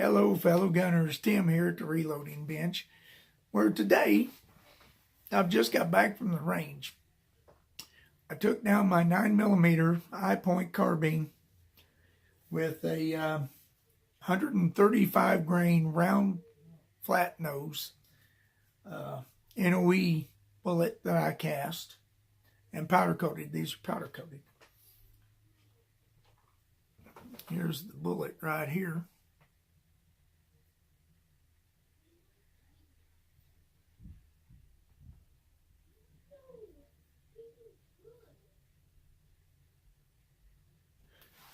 Hello fellow gunners, Tim here at the reloading bench, where today I've just got back from the range. I took down my 9mm Hipoint carbine with a 135 grain round flat nose NOE bullet that I cast and powder coated. These are powder coated. Here's the bullet right here.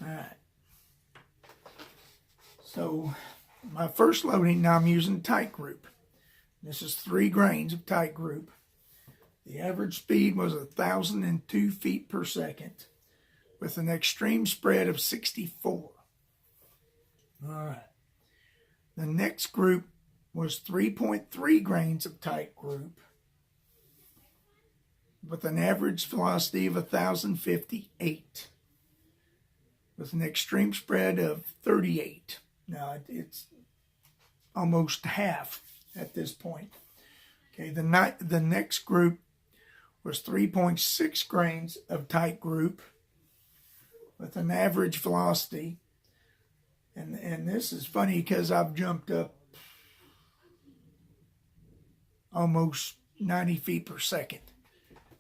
All right. So my first loading, now I'm using Titegroup. This is 3 grains of Titegroup. The average speed was 1,002 feet per second with an extreme spread of 64. All right. The next group was 3.3 grains of Titegroup with an average velocity of 1,058 with an extreme spread of 38. Now it's almost half at this point. Okay, the next group was 3.6 grains of Titegroup with an average velocity, and this is funny because I've jumped up almost 90 feet per second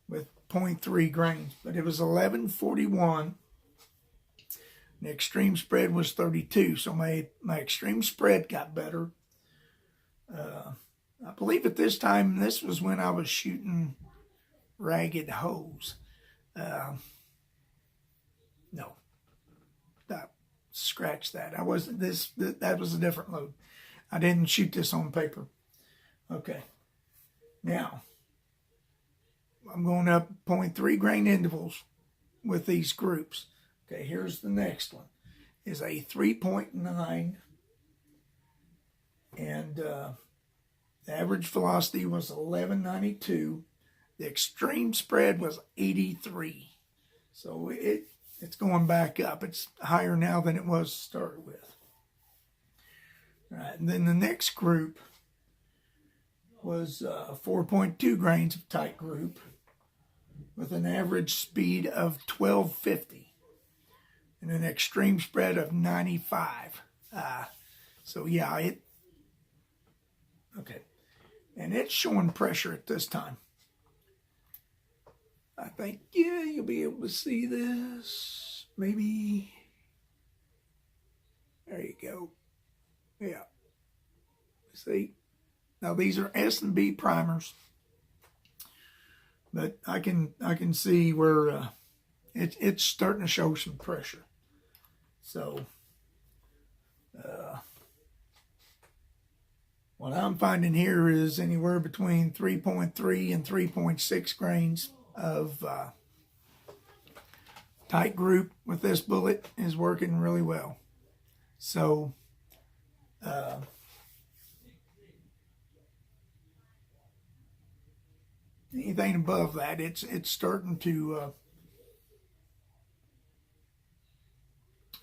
with 0.3 grains, but it was 1141. The extreme spread was 32, so my extreme spread got better. I believe at this time, this was when I was shooting ragged hose. No, scratch that. I wasn't this. That was a different load. I didn't shoot this on paper. Okay. Now I'm going up 0.3 grain intervals with these groups. Okay, here's the next one. Is a 3.9, and the average velocity was 1192. The extreme spread was 83. So it's going back up. It's higher now than it was to start with. All right, and then the next group was 4.2 grains of Titegroup with an average speed of 1250 and an extreme spread of 95. So yeah, okay. And it's showing pressure at this time. I think, yeah, you'll be able to see this. Maybe. There you go. Yeah. See? Now these are S&B primers. But I can see where it's starting to show some pressure. So what I'm finding here is anywhere between 3.3 and 3.6 grains of Titegroup with this bullet is working really well. So anything above that, it's starting to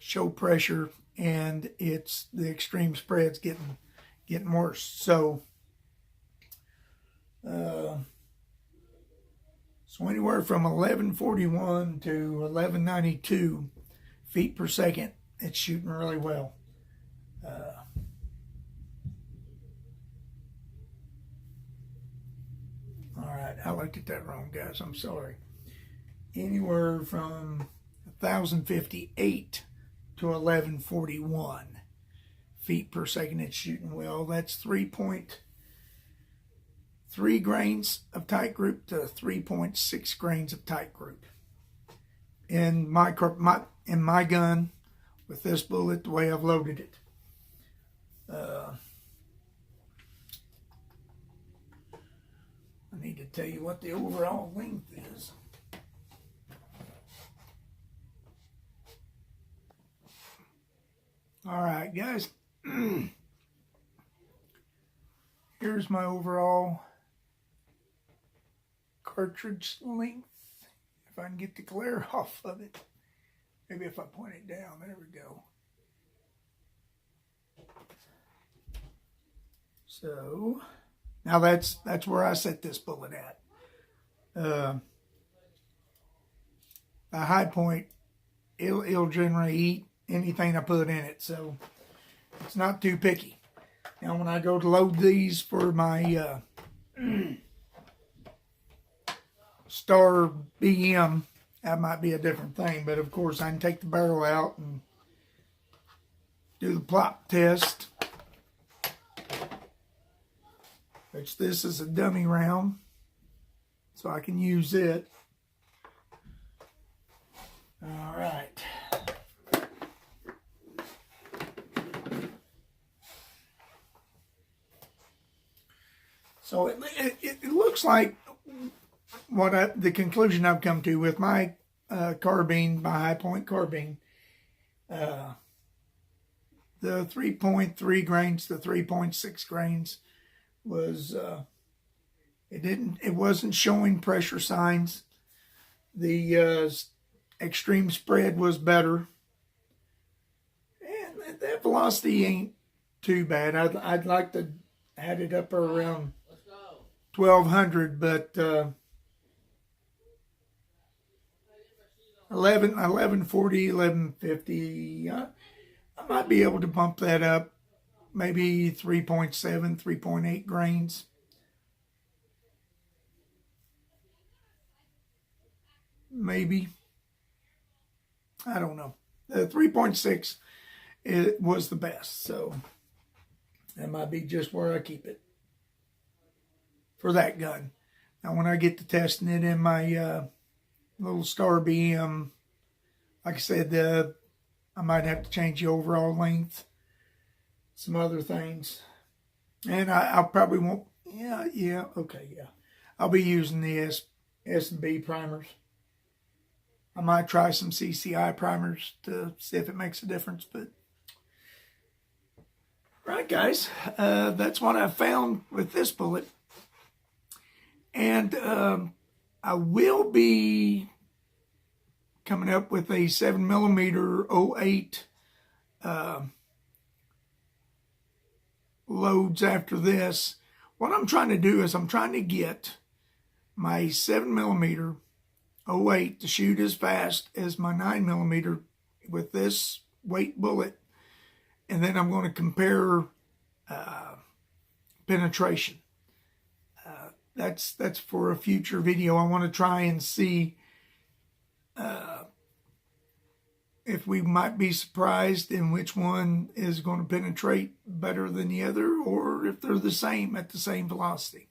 show pressure, and the extreme spread's getting worse. So so anywhere from 1141 to 1192 feet per second, it's shooting really well. All right, I looked at that wrong, guys. I'm sorry. Anywhere from 1,058 to 1141 feet per second, it's shooting well. That's 3.3 grains of Titegroup to 3.6 grains of Titegroup. In my gun with this bullet, the way I've loaded it. I need to tell you what the overall length is. All right, guys. Here's my overall cartridge length. If I can get the glare off of it. Maybe if I point it down, there we go. So now that's where I set this bullet at. The Hipoint, it'll generally eat anything I put in it, so it's not too picky. Now when I go to load these for my Star BM, that might be a different thing, but of course I can take the barrel out and do the plop test, which this is a dummy round, so I can use it. All right. So it looks like the conclusion I've come to with my carbine, my Hipoint carbine, the 3.3 grains, the 3.6 grains was it wasn't showing pressure signs. The extreme spread was better, and that velocity ain't too bad. I'd like to add it up around 1200, but 1140, 1150. I might be able to bump that up, maybe 3.7, 3.8 grains. Maybe. I don't know. The 3.6 it was the best, so that might be just where I keep it for that gun. Now when I get to testing it in my little Star BM, like I said, I might have to change the overall length, some other things, and I'll probably won't. Yeah, okay, yeah. I'll be using the S&B primers. I might try some CCI primers to see if it makes a difference, but right, guys, that's what I found with this bullet. And I will be coming up with a 7mm 08 loads after this. What I'm trying to do is I'm trying to get my 7mm 08 to shoot as fast as my 9mm with this weight bullet, and then I'm going to compare penetration. That's for a future video. I want to try and see if we might be surprised in which one is going to penetrate better than the other, or if they're the same at the same velocity.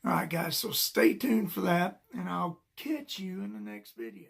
All right, guys, so stay tuned for that, and I'll catch you in the next video.